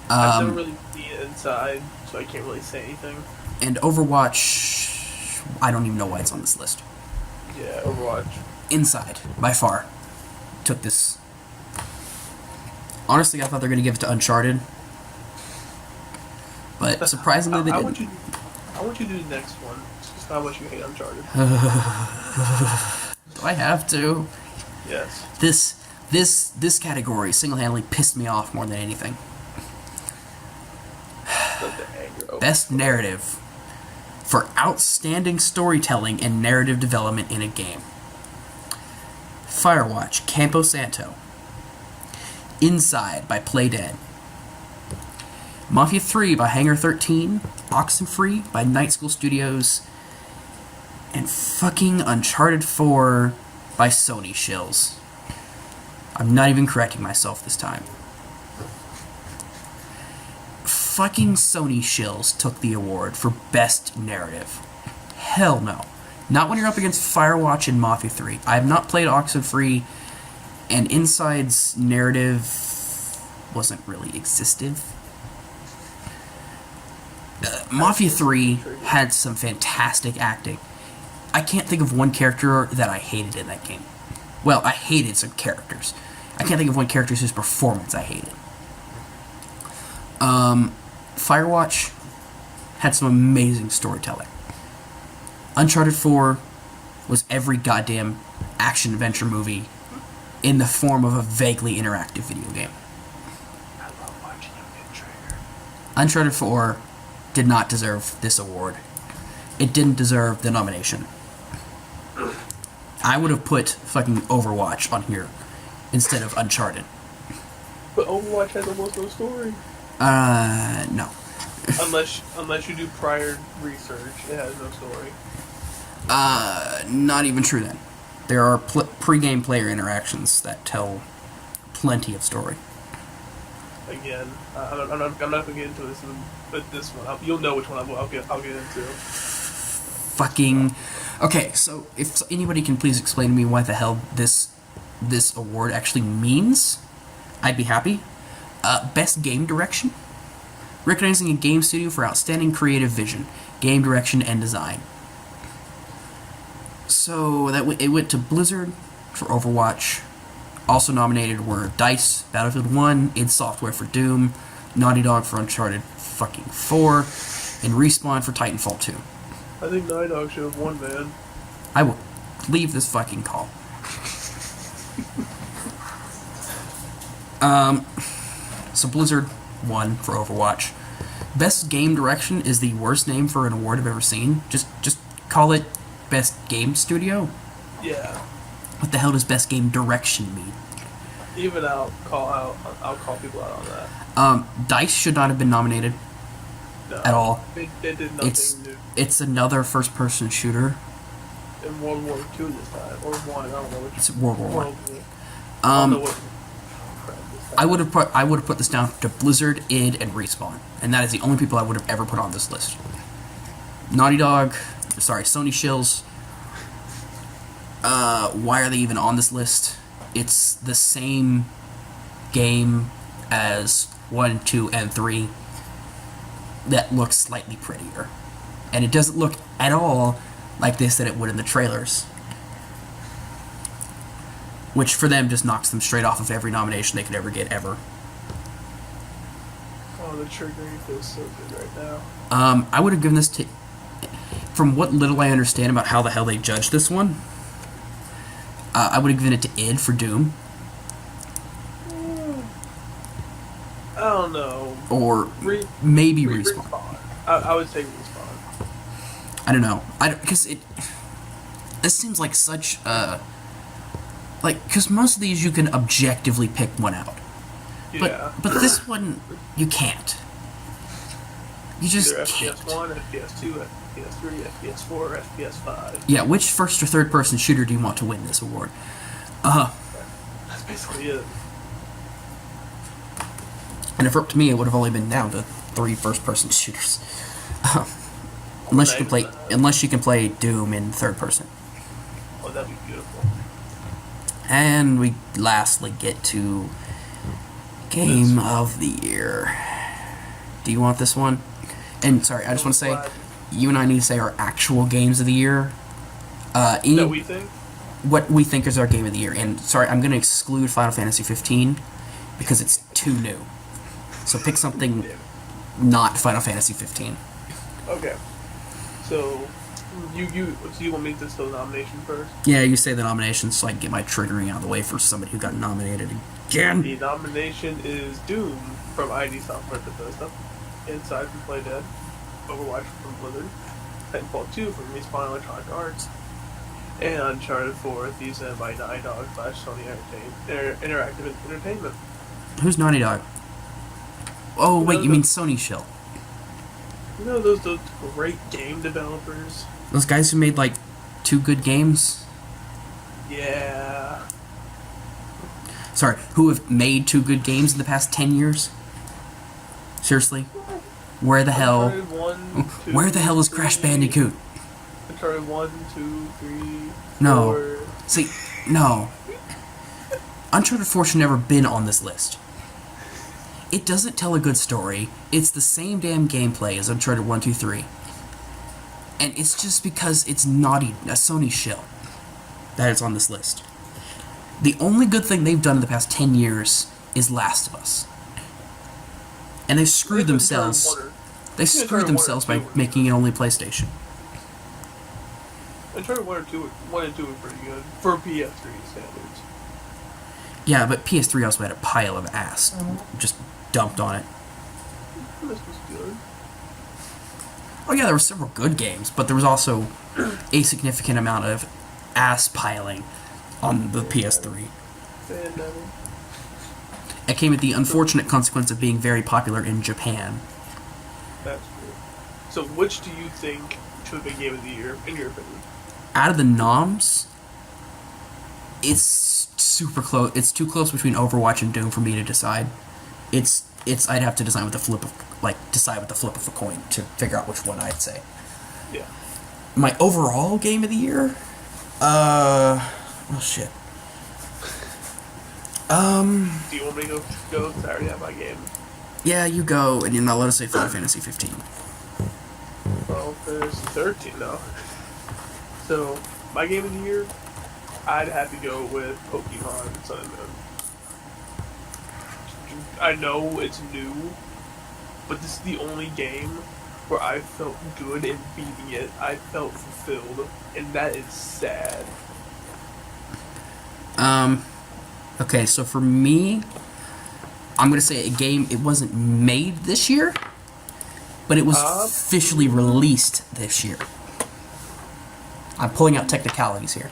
I've never really seen it inside, so I can't really say anything. And Overwatch, I don't even know why it's on this list. Yeah, Overwatch. Inside, by far, took this. Honestly, I thought they were going to give it to Uncharted. But surprisingly, they didn't. I want you to do the next one. It's just how much you hate Uncharted. Do I have to? Yes. This category single-handedly pissed me off more than anything. Best narrative for outstanding storytelling and narrative development in a game. Firewatch, Campo Santo. Inside by Playdead. Mafia 3 by Hangar 13, Oxenfree by Night School Studios, and fucking Uncharted 4 by Sony shills. I'm not even correcting myself this time. Fucking Sony shills took the award for Best Narrative. Hell no. Not when you're up against Firewatch and Mafia 3. I have not played Oxenfree, and Inside's narrative wasn't really exhaustive. Mafia 3 had some fantastic acting. I can't think of one character that I hated in that game. Well, I hated some characters. I can't think of one character whose performance I hated. Firewatch had some amazing storytelling. Uncharted 4 was every goddamn action-adventure movie in the form of a vaguely interactive video game. I love watching you get triggered. Uncharted 4 did not deserve this award. It didn't deserve the nomination. I would have put fucking Overwatch on here instead of Uncharted. But Overwatch has almost no story. No. Unless you do prior research, it has no story. Not even true then. There are pre-game player interactions that tell plenty of story. again. I'm not gonna get into this, but this one, you'll know which one I'll get into. Fucking. Okay, so if anybody can please explain to me why the hell this award actually means, I'd be happy. Best game direction, recognizing a game studio for outstanding creative vision, game direction, and design. So it went to Blizzard for Overwatch. Also nominated were DICE, Battlefield 1, id Software for Doom, Naughty Dog for Uncharted fucking 4, and Respawn for Titanfall 2. I think Naughty Dog should have won, man. I will leave this fucking call. So Blizzard won for Overwatch. Best game direction is the worst name for an award I've ever seen. Just call it Best Game Studio. Yeah. What the hell does Best Game Direction mean? Even I'll call people out on that. DICE should not have been nominated at all. They did nothing new. It's another first-person shooter. In World War II this time, or one, I don't know which. It's World War War. I. I don't know what. I would have put this down to Blizzard, id, and Respawn, and that is the only people I would have ever put on this list. Sony shills. Why are they even on this list? It's the same game as 1, 2, and 3 that looks slightly prettier. And it doesn't look at all like they said it would in the trailers. Which for them just knocks them straight off of every nomination they could ever get, ever. Oh, the triggering feels so good right now. I would have given this to... From what little I understand about how the hell they judged this one, I would have given it to id for Doom. I don't know. Or maybe Respawn. I would take Respawn. I don't know. Because this seems like such because most of these you can objectively pick one out. Yeah. But this one you can't. You just Either can't. FPS 1, FPS 2, FPS 3, FPS 4, FPS 5. Yeah, which first or third person shooter do you want to win this award? That's basically it. And if up to me, it would have only been down to 3 first person shooters. Unless you can play Doom in third person. Oh, that'd be beautiful. And we lastly get to Game of the Year. Do you want this one? And sorry, I just want to say, you and I need to say our actual games of the year. That we think? What we think is our game of the year. And sorry, I'm going to exclude Final Fantasy 15 because it's too new. So pick something not Final Fantasy 15. Okay. So you want me to still nomination first? Yeah, you say the nominations so I can get my triggering out of the way for somebody who got nominated again. The nomination is Doom from id Software Bethesda, Inside from Playdead, Overwatch from Blizzard, Titanfall 2 from Respawn Electronic Arts, and Uncharted 4 Thieves in by Naughty Dog / Sony Interactive Entertainment. Who's Naughty Dog? Oh, wait, you mean Sony Shill. You know those great game developers? Those guys who made, 2 good games? Yeah. Sorry, who have made 2 good games in the past 10 years? Seriously? Where the hell... Where the hell is Crash Bandicoot? Uncharted 1, 2, 3, No. 4... See, no. Uncharted 4 should never been on this list. It doesn't tell a good story. It's the same damn gameplay as Uncharted 1, 2, 3. And it's just because it's naughty, a Sony shill, that it's on this list. The only good thing they've done in the past 10 years is Last of Us. And they've screwed themselves. They screwed themselves by making it only PlayStation. Uncharted 1 and 2 were pretty good for PS3 standards. Yeah, but PS3 also had a pile of ass just dumped on it. This was good. Oh yeah, there were several good games, but there was also a significant amount of ass piling on the PS3. It came at the unfortunate consequence of being very popular in Japan. That's true. So which do you think should have been Game of the Year, in your opinion? Out of the noms, it's super close. It's too close between Overwatch and Doom for me to decide. It's I'd have to decide with the flip of a coin to figure out which one I'd say. Yeah. My overall game of the year, oh shit. Do you want me to go? 'Cause I already have my game. Yeah, you go, and you're not allowed to say Final Fantasy 15. Well, there's 13 though. So my game of the year, I'd have to go with Pokemon Sun and Moon. I know it's new, but this is the only game where I felt good in beating it. I felt fulfilled, and that is sad. Okay, so for me, I'm gonna say a game. It wasn't made this year, but it was officially released this year. I'm pulling out technicalities here.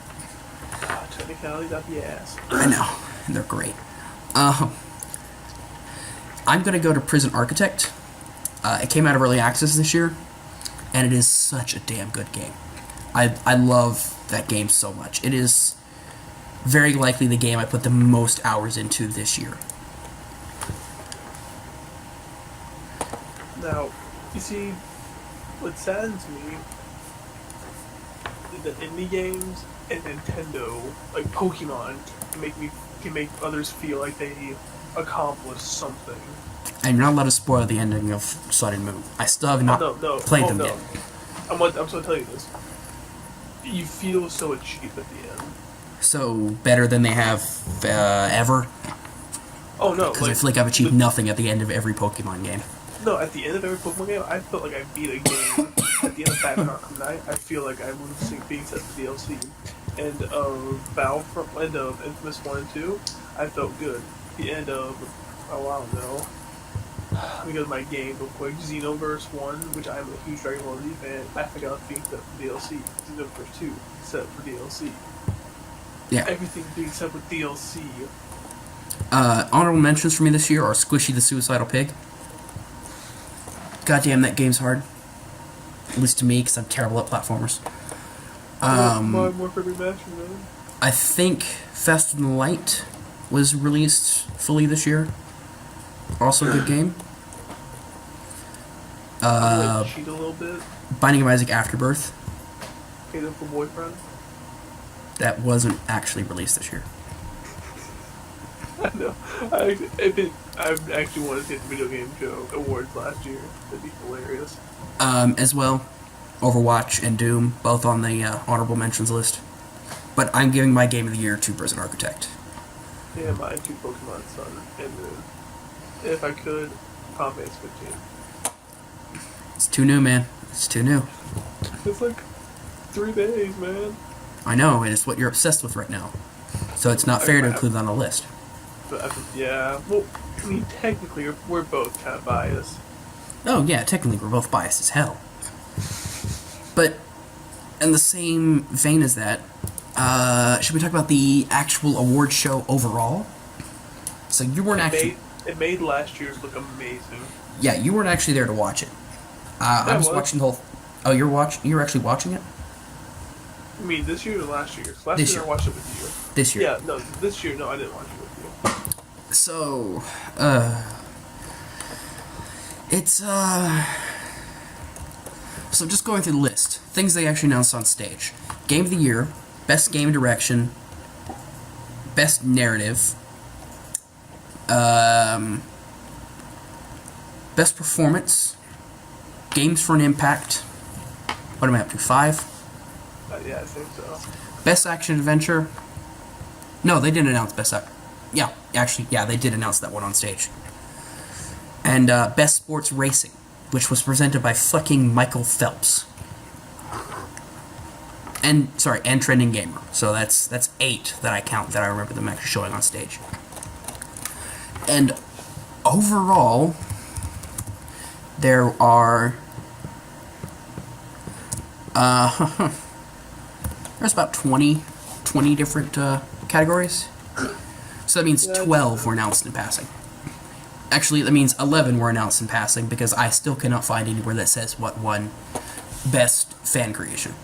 Technicalities up the ass. I know, they're great. I'm gonna go to Prison Architect. It came out of early access this year, and it is such a damn good game. I love that game so much. It is very likely the game I put the most hours into this year. Now, you see, what saddens me is that indie games and Nintendo, like Pokemon, can make others feel like they accomplished something. And you're not allowed to spoil the ending of Sun and Moon. I still have not played them yet. I'm going to tell you this. You feel so achieved at the end. So, better than they have ever? Oh, no. Because I feel like I've achieved nothing at the end of every Pokemon game. No, at the end of every Pokemon game, I felt like I beat a game. At the end of Batman Arkham Knight, I feel like I was being set for DLC. End of end of Infamous 1 and 2, I felt good. The end of, let me go to my game real quick. Xenoverse 1, which I'm a huge Dragon Ball Z fan, I think I was being set for DLC. Xenoverse 2, set for DLC. Yeah. Everything being set with DLC. Honorable mentions for me this year are Squishy the Suicidal Pig. Goddamn, that game's hard. At least to me, because I'm terrible at platformers. More remaster, man. I think Faster Than Light was released fully this year. Also a good game. Cheat a little bit. Binding of Isaac Afterbirth. Halo for Boyfriend. That wasn't actually released this year. I know. I actually wanted to get the Video Game Show awards last year. That'd be hilarious. As well, Overwatch and Doom, both on the honorable mentions list. But I'm giving my game of the year to Prison Architect. Yeah, mine to Pokemon Sun and Moon. If I could, Final Fantasy 15. It's too new, man. It's too new. It's like 3 days, man. I know, and it's what you're obsessed with right now. So it's not fair to include that on the list. But yeah, well, I mean, technically, we're both kind of biased. Oh, yeah, technically we're both biased as hell. But in the same vein as that, should we talk about the actual award show overall? So you weren't actually... It made last year's look amazing. Yeah, you weren't actually there to watch it. I was watching the whole... Oh, you were actually watching it? I mean, this year or last year? This year year. I watched it with you. This year. Yeah, no, this year, no, I didn't watch it with you. So, it's, So just going through the list. Things they actually announced on stage. Game of the Year, Best Game Direction, Best Narrative, Best Performance, Games for an Impact. What am I up to? 5? Yeah, I think so. Best Action Adventure. No, they didn't announce Best Action. Yeah, actually, yeah, they did announce that one on stage. And Best Sports Racing, which was presented by fucking Michael Phelps. And Trending Gamer. So that's 8 that I count that I remember them actually showing on stage. And overall, there are there's about 20 different categories. So that means 12 were announced in passing. Actually, that means 11 were announced in passing because I still cannot find anywhere that says what won Best Fan Creation.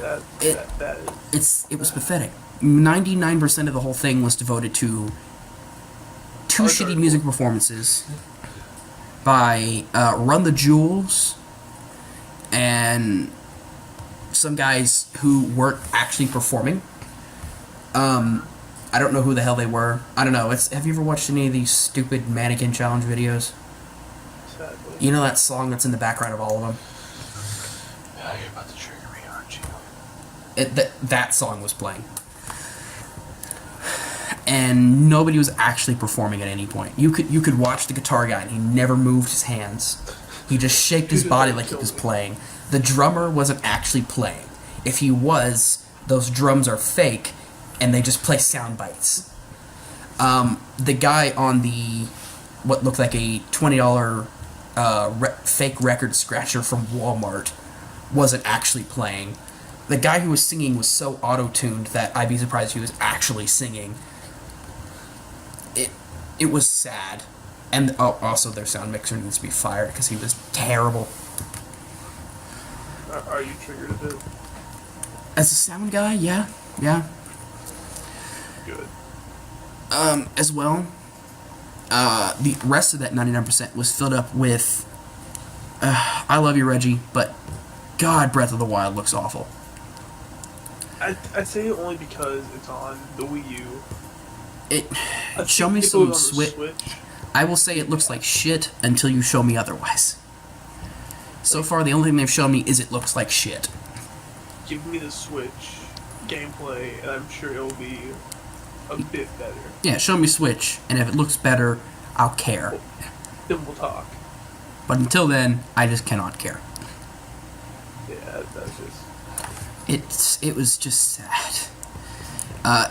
Yeah. It was pathetic. 99% of the whole thing was devoted to two shitty music performances by Run the Jewels and some guys who weren't actually performing. I don't know who the hell they were. I don't know. Have you ever watched any of these stupid mannequin challenge videos? Sadly. You know that song that's in the background of all of them? Yeah, you're about to trigger me, aren't you? That song was playing. And nobody was actually performing at any point. You could watch the guitar guy and he never moved his hands. He just shaked his body like he was playing. The drummer wasn't actually playing. If he was, those drums are fake and they just play sound bites. The guy on the what looked like a $20 fake record scratcher from Walmart wasn't actually playing. The guy who was singing was so auto-tuned that I'd be surprised if he was actually singing. It was sad. And also their sound mixer needs to be fired because he was terrible. Are you triggered a bit? As a sound guy, yeah. Good. As well, the rest of that 99% was filled up with I love you, Reggie, but God, Breath of the Wild looks awful. I'd say it only because it's on the Wii U. Show me some Switch. I will say it looks like shit until you show me otherwise. So far, the only thing they've shown me is it looks like shit. Give me the Switch gameplay, and I'm sure it'll be a bit better. Yeah, show me Switch, and if it looks better, I'll care. Then we'll talk. But until then, I just cannot care. Yeah, that's just... It was just sad.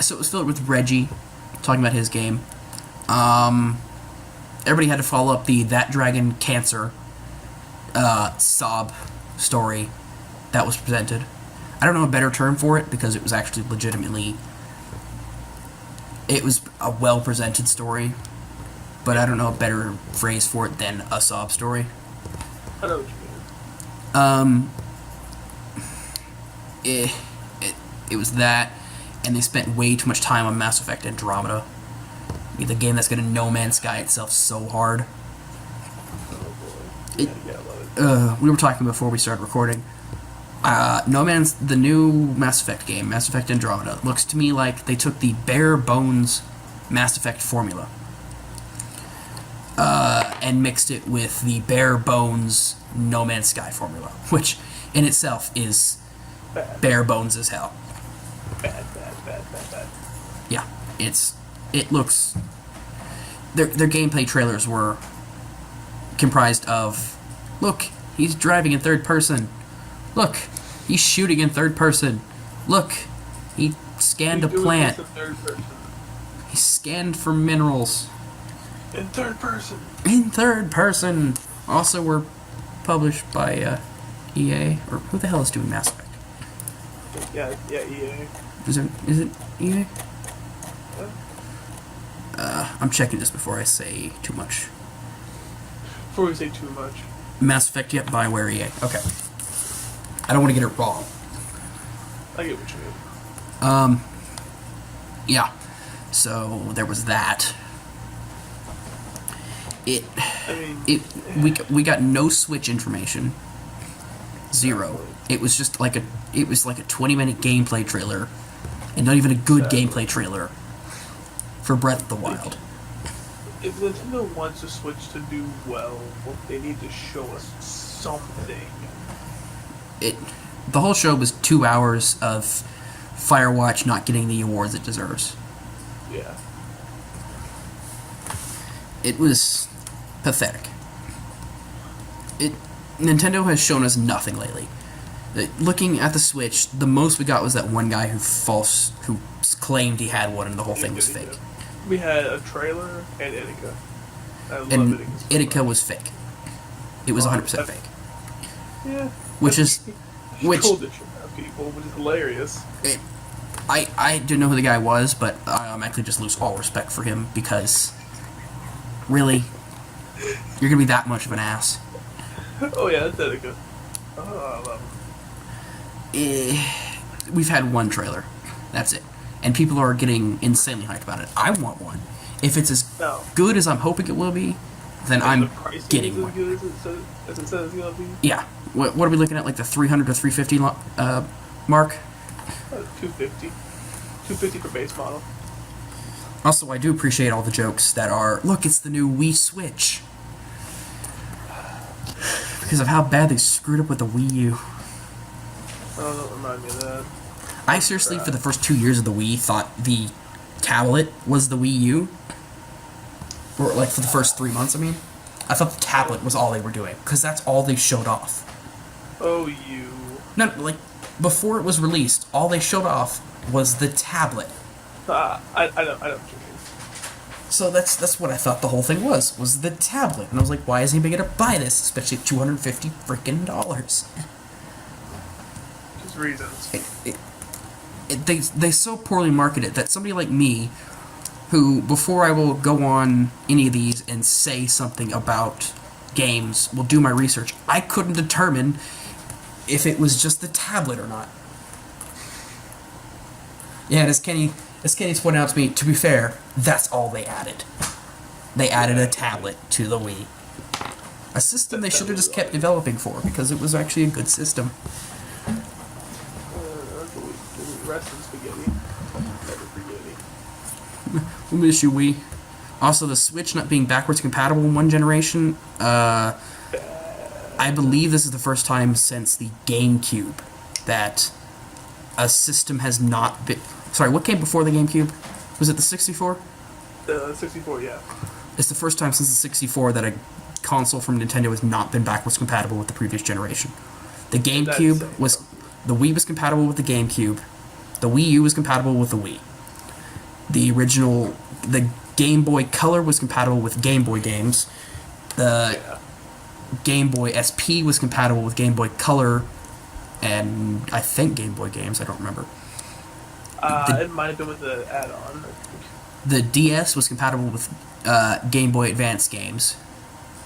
So it was filled with Reggie talking about his game. Everybody had to follow up the That Dragon Cancer sob story that was presented. I don't know a better term for it because it was actually legitimately... It was a well-presented story, but I don't know a better phrase for it than a sob story. I know what you mean. It was that, and they spent way too much time on Mass Effect Andromeda. The game that's going to No Man's Sky itself so hard. Oh boy. Yeah, I love it. We were talking before we started recording. The new Mass Effect game, Mass Effect Andromeda, looks to me like they took the bare bones Mass Effect formula and mixed it with the bare bones No Man's Sky formula, which in itself is Bad. bare bones as hell. Bad. Yeah, it looks... Their gameplay trailers were comprised of, look, he's driving in third person. Look, he's shooting in third person. Look, he scanned a plant. He scanned for minerals. In third person. In third person. Also, were published by EA, or who the hell is doing Mass Effect? Yeah, EA. Is it EA? Yeah. I'm checking this before I say too much. Before we say too much. Mass Effect, yep, BioWare EA. Okay. I don't want to get it wrong. I get what you mean. Yeah. So there was that. We got no Switch information. Zero. It was just like a 20-minute gameplay trailer, and not even a good gameplay trailer for Breath of the Wild. If Nintendo wants the Switch to do well, they need to show us something. The whole show was 2 hours of Firewatch not getting the awards it deserves. Yeah. It was pathetic. Nintendo has shown us nothing lately. Looking at the Switch, the most we got was that one guy who claimed he had one and the whole thing was fake. We had a trailer and Itika. I love And Itika. Itika was fake. It was 100% fake. Yeah. Which told it to people, which is hilarious. I didn't know who the guy was, but I automatically just lose all respect for him because, really, you're gonna be that much of an ass. Oh yeah, that's Itika. Oh, I love him. We've had one trailer. That's it. And people are getting insanely hyped about it. I want one. If it's as No. good as I'm hoping it will be, then The I'm pricing getting is one. as good as it says it's gonna be. Yeah. What are we looking at? Like the 300 to 350 mark? 250. 250 for base model. Also, I do appreciate all the jokes that are, look, it's the new Wii Switch. Because of how bad they screwed up with the Wii U. Oh, don't remind me of that. I seriously, for the first 2 years of the Wii, thought the tablet was the Wii U. Or, like, for the first 3 months, I mean. I thought the tablet was all they were doing. Because that's all they showed off. Oh, you. No, like, before it was released, all they showed off was the tablet. I know what you mean. So that's what I thought the whole thing was the tablet. And I was like, why is anybody gonna buy this? Especially at $250 freaking dollars. Just reasons. They so poorly market it that somebody like me, who, before I will go on any of these and say something about games, will do my research, I couldn't determine if it was just the tablet or not. Yeah, and as Kenny's pointed out to me, to be fair, that's all they added. They added a tablet to the Wii. A system they should have just kept developing for, because it was actually a good system. Rest in spaghetti. Never spaghetti. We miss you, Wii. Also, the Switch not being backwards compatible in one generation, I believe this is the first time since the GameCube that a system has not been... Sorry, what came before the GameCube? Was it the 64? The 64, yeah. It's the first time since the 64 that a console from Nintendo has not been backwards compatible with the previous generation. The GameCube was... The Wii was compatible with the GameCube. The Wii U was compatible with the Wii. The original... The Game Boy Color was compatible with Game Boy games. The Game Boy SP was compatible with Game Boy Color and I think Game Boy games. I don't remember. It might have been with the add-on. The DS was compatible with Game Boy Advance games,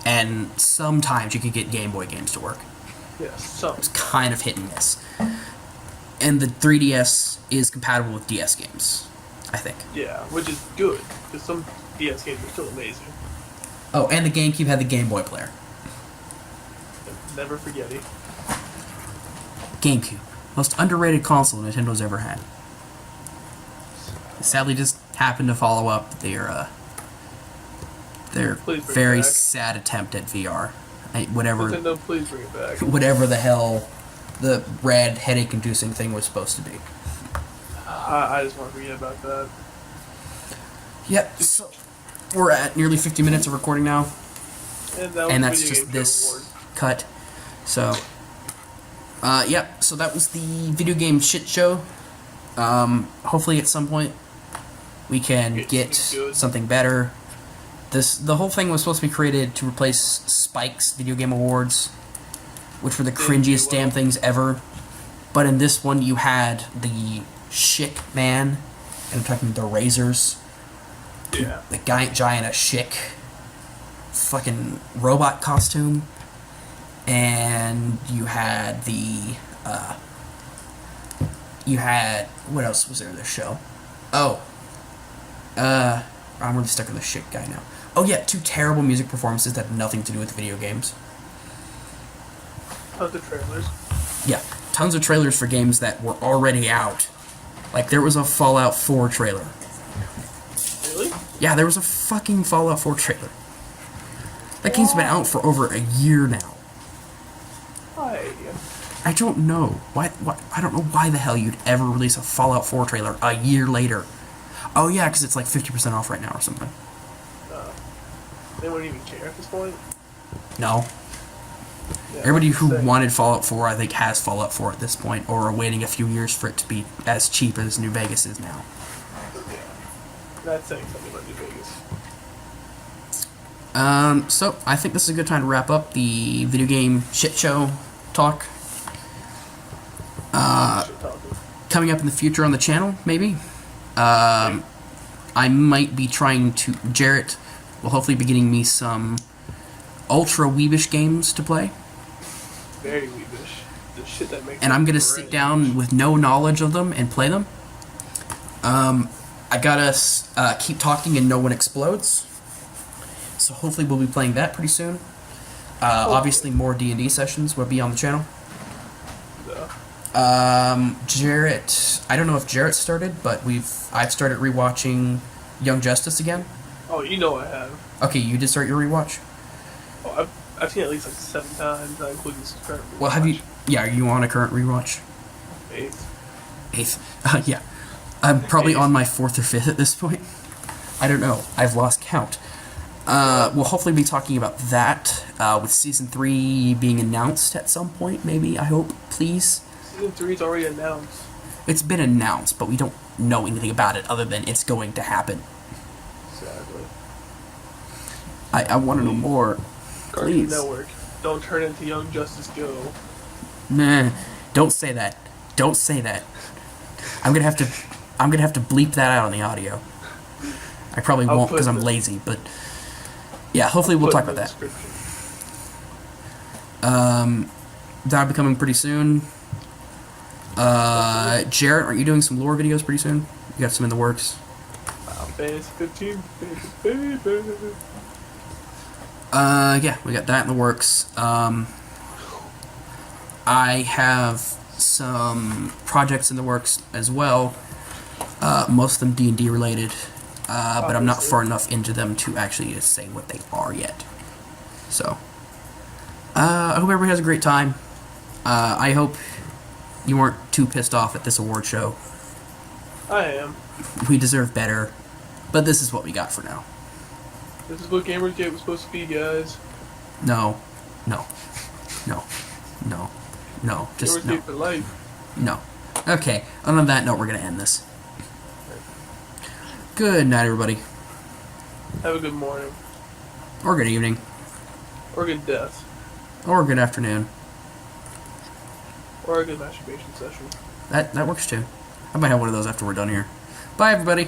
and sometimes you could get Game Boy games to work. Yes, so. It was kind of hit and miss. And the 3DS is compatible with DS games, I think. Yeah, which is good, because some DS games are still amazing. Oh, and the GameCube had the Game Boy player. Never forget it. GameCube. Most underrated console Nintendo's ever had. Sadly, just happened to follow up their very sad attempt at VR. Whatever. Nintendo, please bring it back. Whatever the hell the red headache-inducing thing was supposed to be. I just want to forget about that. Yep. So we're at nearly 50 minutes of recording now, And that's just this cut. So, yep. So that was the video game shit show. Hopefully, at some point, we can get something better. The whole thing was supposed to be created to replace Spike's Video Game Awards, which were the cringiest damn things ever. But in this one, you had the Chic Man, and I'm talking the Razors. Yeah. The guy in a chic fucking robot costume. And you had what else was there in this show? Oh. I'm really stuck on the chic guy now. Oh yeah, 2 terrible music performances that had nothing to do with video games. Tons of trailers. Yeah, tons of trailers for games that were already out. Like, there was a Fallout 4 trailer. Really? Yeah, there was a fucking Fallout 4 trailer. That game's been out for over a year now. Why? I don't know. Why? I don't know why the hell you'd ever release a Fallout 4 trailer a year later. Oh yeah, because it's like 50% off right now or something. They wouldn't even care at this point. No. Yeah, Everybody who wanted Fallout 4, I think, has Fallout 4 at this point, or are waiting a few years for it to be as cheap as New Vegas is now. Yeah. That's saying something about New Vegas. So, I think this is a good time to wrap up the video game shit show talk. Coming up in the future on the channel, maybe. I might be trying to... Jarrett will hopefully be getting me some ultra weebish games to play. Very weebish. The shit that makes... And I'm going to sit down with no knowledge of them and play them. I I gotta keep talking and no one explodes. So hopefully we'll be playing that pretty soon. Obviously more D&D sessions will be on the channel. Jarrett, I don't know if Jarrett started, but I've started rewatching Young Justice again. Oh, you know I have. Okay, you did start your rewatch? Oh, I've seen it at least like 7 times, not including this current rewatch. Well, have you... Yeah, are you on a current rewatch? 8th. Yeah. I'm probably on my 4th or 5th at this point. I don't know. I've lost count. We'll hopefully be talking about that, with Season 3 being announced at some point, maybe, I hope, please. Season 3 is already announced. It's been announced, but we don't know anything about it other than it's going to happen. Sadly. I want to know more. Cartoon Please. Network, don't turn into Young Justice Go. Nah, don't say that. Don't say that. I'm gonna have to bleep that out on the audio. I probably won't because I'm lazy, but yeah, hopefully we'll talk about that. That'll be coming pretty soon. Jarrett, aren't you doing some lore videos pretty soon? You got some in the works? Fantasy 15, baby. Yeah, we got that in the works. I have some projects in the works as well. Most of them D&D related, but I'm not far enough into them to actually say what they are yet. So, I hope everybody has a great time. I hope you weren't too pissed off at this award show. I am. We deserve better, but this is what we got for now. This is what Gamergate was supposed to be, guys. No. Just no. Gamergate for life. No. Okay, on that note, we're going to end this. Good night, everybody. Have a good morning. Or good evening. Or good death. Or good afternoon. Or a good masturbation session. That works too. I might have one of those after we're done here. Bye, everybody.